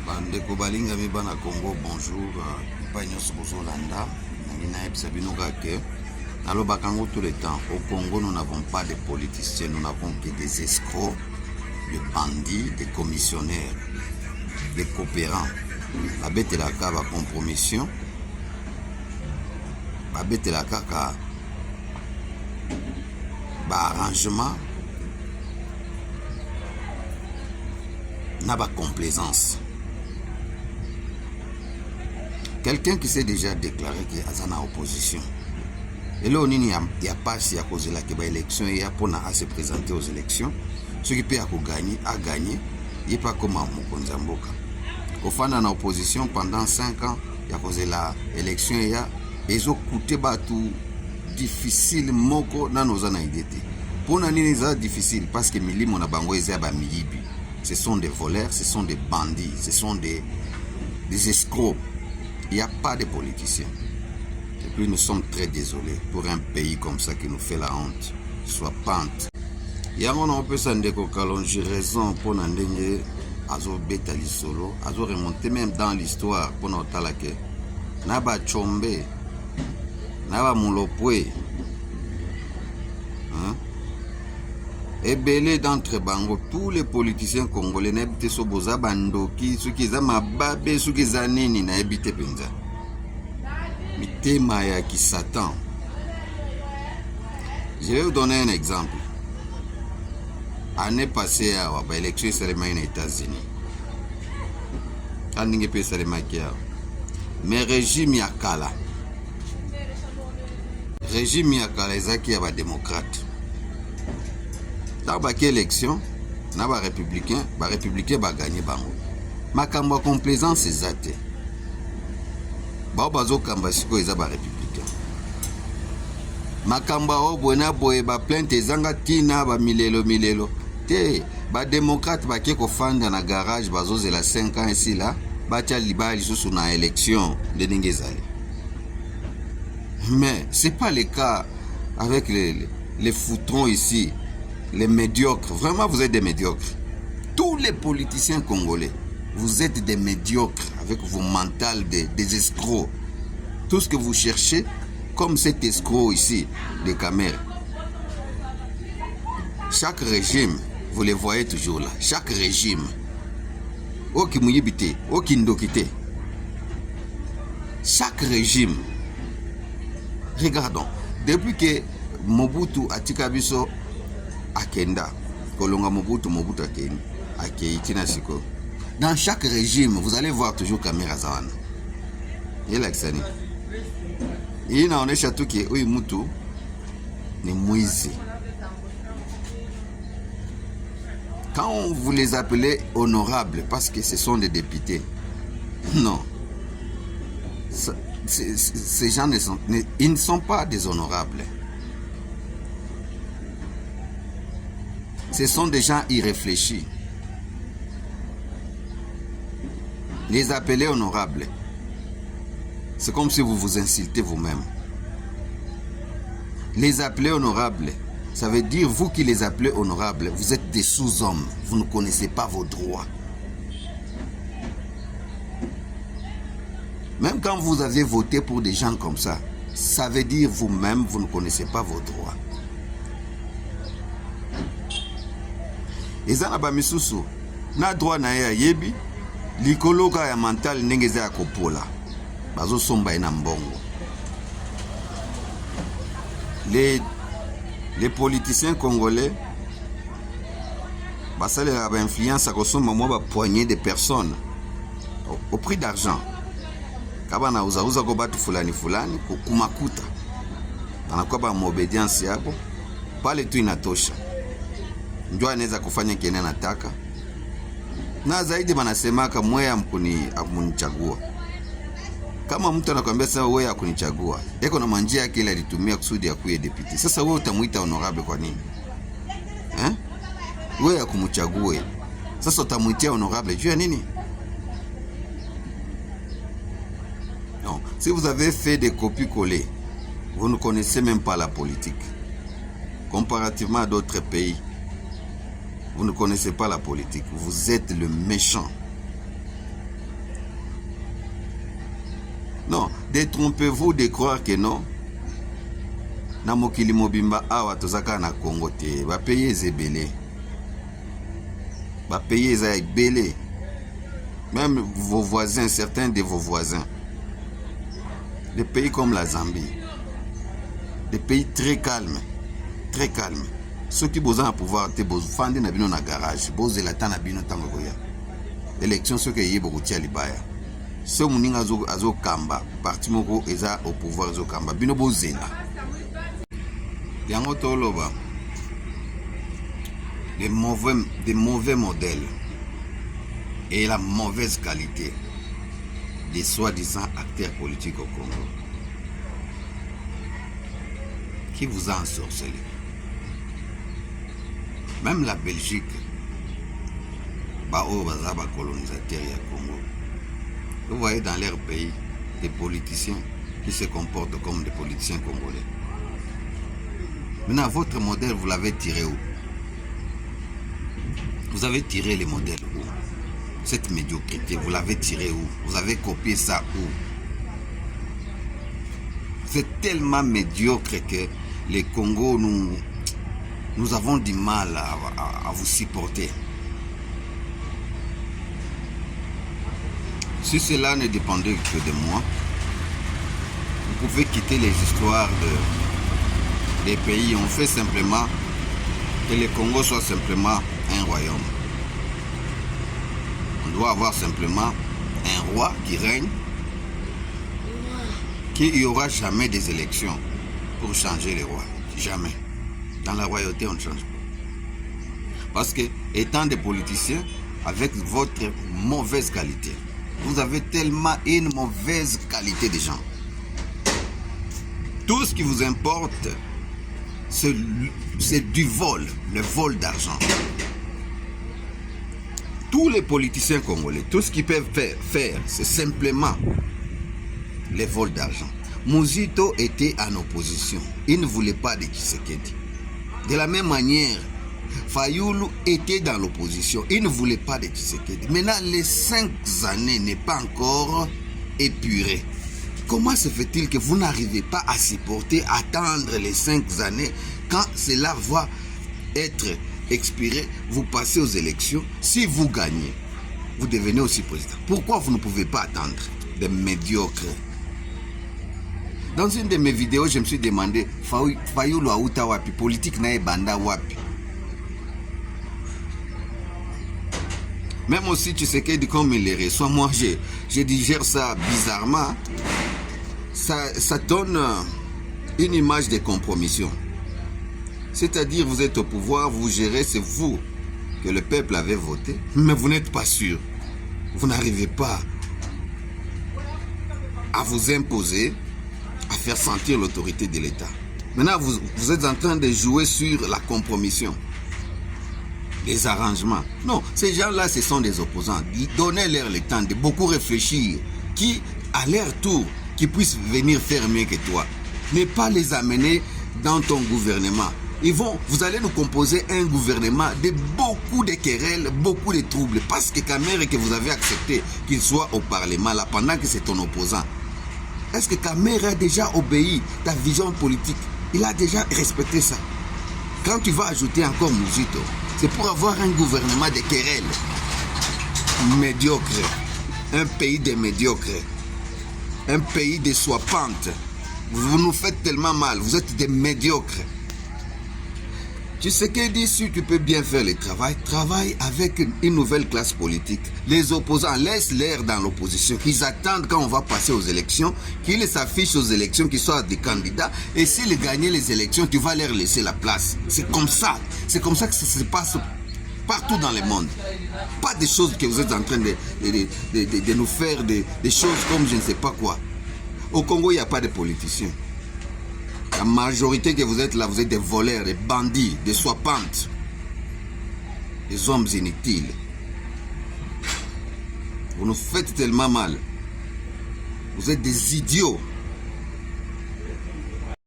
Bandeko balinga mi bana Congo, bonjour. Pas nyonso bozolanda. Nangina epsa binoka ke. Nalobaka ngo tout le temps. Au Congo, nous n'avons pas de politiciens, nous n'avons que des escrocs, des bandits, des commissionnaires, des coopérants. Babetelaka ba compromission. Babetelaka ka ba arrangement. Na ba complaisance. Quelqu'un qui s'est déjà déclaré qu'il est en opposition. Et là, il n'y a pas si à cause de la élection, il y a pour se présenter aux élections. Ce qui peut gagner, a gagné. Il n'y a pas comme Mokonzamboka. Au fond, en opposition, pendant 5 ans, il y a cause de l'élection, il y a ils ont coûté tout difficile, moko, na nos anaïdété. Pour nous, c'est difficile parce que Mili, mon abango, ce sont des voleurs, ce sont des bandits, ce sont des escrocs. Il n'y a pas de politiciens. Et puis nous sommes très désolés pour un pays comme ça qui nous fait la honte. Soit pente. Il y a un peu de Kalonji raison pour n'endeigner Azo Betali Solo, Azo remonter même dans l'histoire pour notre talake. Naba Chombe, Naba Moulopwe. Et belé d'entre bango, tous les politiciens congolais n'habitent sur Boza Bandoki, ceux qui ont mababé, ceux qui ont nini n'habitent penza. Mité Maya qui s'attend. Je vais vous donner un exemple. Année passée, à l'élection seulement aux États-Unis. Quand peut seulement mais régime Yakala. Régime Yakala, ils sont démocrate. Dans la élection, les républicains vont gagner. Ma kamba complaisance c'est zate. Bazo kamba siko eza ba républicain. Ma kamba o bona boye ba plainte ezanga tina ba milelo. Te ba démocrate ba ke ko fanda na garage bazo zela 5 ans ici là, ba tia libali sous na élection de Ningezali. Mais c'est pas le cas avec les foutrons ici. Les médiocres, vraiment vous êtes des médiocres. Tous les politiciens congolais, vous êtes des médiocres avec vos mentales des escrocs. Tout ce que vous cherchez, comme cet escroc ici, des caméras. Chaque régime, vous les voyez toujours là. Chaque régime. Okimuyibite, Okindokite. Chaque régime. Regardons, depuis que Mobutu Atikabiso Akenda, Kolonga Mobutu Akenda, Siko. Dans chaque régime, vous allez voir toujours caméra Zawana. Il y a l'accent. Il y a un château qui est Mutu, ni Moïse. Quand vous les appelez honorables, parce que ce sont des députés, non. Ces gens ils ne sont pas des honorables. Ce sont des gens irréfléchis. Les appeler honorables, c'est comme si vous vous insultez vous-même. Les appeler honorables, ça veut dire vous qui les appelez honorables, vous êtes des sous-hommes, vous ne connaissez pas vos droits. Même quand vous avez voté pour des gens comme ça, ça veut dire vous-même, vous ne connaissez pas vos droits. Ezana ba misusu na droit na ya yebi likoloka ya mental ndengeza ya kopola bazo somba ina mbongo. Les politiciens congolais basale la ba influence à kosomba mo ba poignée de personnes au prix d'argent. Kabana uza ko batu fulani kumakuta. Banakuwa ba obedience yako pale tu inatosha. Njua anaweza kufanya kile anataka. Na zaidi wanasemaka mwe amkunichagua. Kama mtu anakuambia sasa wewe hakunichagua, yako na manjia yake ile alitumia kusudi ya kuye deputy. Sasa wewe utamuita honorable kwa nini? Wewe hakumchague. Sasa utamuitia honorable juu ya nini? Non, si vous avez fait des copies-coller, vous ne connaissez même pas la politique. Comparativement à d'autres pays, vous ne connaissez pas la politique. Vous êtes le méchant. Non, détrompez-vous de croire que non. Na mokili mobimba awa tozaka na Congo te. Ba payer ezebele. Ba payer ezebele. Même vos voisins, certains de vos voisins. Des pays comme la Zambie. Des pays très calmes. Très calmes. Ceux qui ont pouvoir te fonder na bino na garage. Boze la tana bino tango koya. Élection ceux qui yebo kotia libaya. Ceux muninga azo kamba. Parti moko eza au pouvoir azo kamba. Bino bozela. Yango toloba. Des mauvais modèles. Et la mauvaise qualité des soi-disant acteurs politiques au Congo qui vous a ensorcelé. Même la Belgique, colonisateur du Congo, vous voyez dans leur pays des politiciens qui se comportent comme des politiciens congolais. Maintenant, votre modèle, vous l'avez tiré où? Vous avez tiré les modèles où? Cette médiocrité, vous l'avez tiré où? Vous avez copié ça où? C'est tellement médiocre que les Congos, nous avons du mal à vous supporter. Si cela ne dépendait que de moi, vous pouvez quitter les histoires des pays. On fait simplement que le Congo soit simplement un royaume. On doit avoir simplement un roi qui règne, qu'il n'y aura jamais des élections pour changer les rois. Jamais. Dans la royauté, on ne change pas. Parce que, étant des politiciens, avec votre mauvaise qualité, vous avez tellement une mauvaise qualité de gens. Tout ce qui vous importe, c'est du vol, le vol d'argent. Tous les politiciens congolais, tout ce qu'ils peuvent faire, c'est simplement les vols d'argent. Mouzito était en opposition. Il ne voulait pas de Tshisekedi. De la même manière, Fayoulou était dans l'opposition. Il ne voulait pas de Tshisekedi. Maintenant, les 5 années n'est pas encore épuré. Comment se fait-il que vous n'arrivez pas à supporter, attendre les 5 années quand cela va être expiré, vous passez aux élections, si vous gagnez, vous devenez aussi président. Pourquoi vous ne pouvez pas attendre des médiocres? Dans une de mes vidéos, je me suis demandé, Fayoulou Aouta Wapi, politique nae banda Wapi. Même aussi, tu sais que comme il les reçoit, moi je digère ça bizarrement. Ça donne une image de compromission. C'est-à-dire, vous êtes au pouvoir, vous gérez, c'est vous que le peuple avait voté, mais vous n'êtes pas sûr. Vous n'arrivez pas à vous imposer, à faire sentir l'autorité de l'État. Maintenant, vous êtes en train de jouer sur la compromission, les arrangements. Non, ces gens-là, ce sont des opposants. Donnez-leur le temps de beaucoup réfléchir, qui, à leur tour, qui puissent venir faire mieux que toi. Ne pas les amener dans ton gouvernement. Vous allez nous composer un gouvernement de beaucoup de querelles, beaucoup de troubles. Parce que Kamere que vous avez accepté qu'il soit au Parlement là pendant que c'est ton opposant. Est-ce que Kamere a déjà obéi ta vision politique? Il a déjà respecté ça. Quand tu vas ajouter encore Mouzito, c'est pour avoir un gouvernement de querelles. Médiocre. Un pays de médiocres. Un pays de soipantes. Vous nous faites tellement mal. Vous êtes des médiocres. Tu sais que d'ici, tu peux bien faire le travail. Travaille avec une nouvelle classe politique. Les opposants, laisse-les dans l'opposition. Qu'ils attendent quand on va passer aux élections, qu'ils s'affichent aux élections, qu'ils soient des candidats. Et s'ils gagnent les élections, tu vas leur laisser la place. C'est comme ça. C'est comme ça que ça se passe partout dans le monde. Pas des choses que vous êtes en train de nous faire, des choses comme je ne sais pas quoi. Au Congo, il n'y a pas de politiciens. La majorité que vous êtes là, vous êtes des voleurs, des bandits, des soipantes, des hommes inutiles. Vous nous faites tellement mal. Vous êtes des idiots.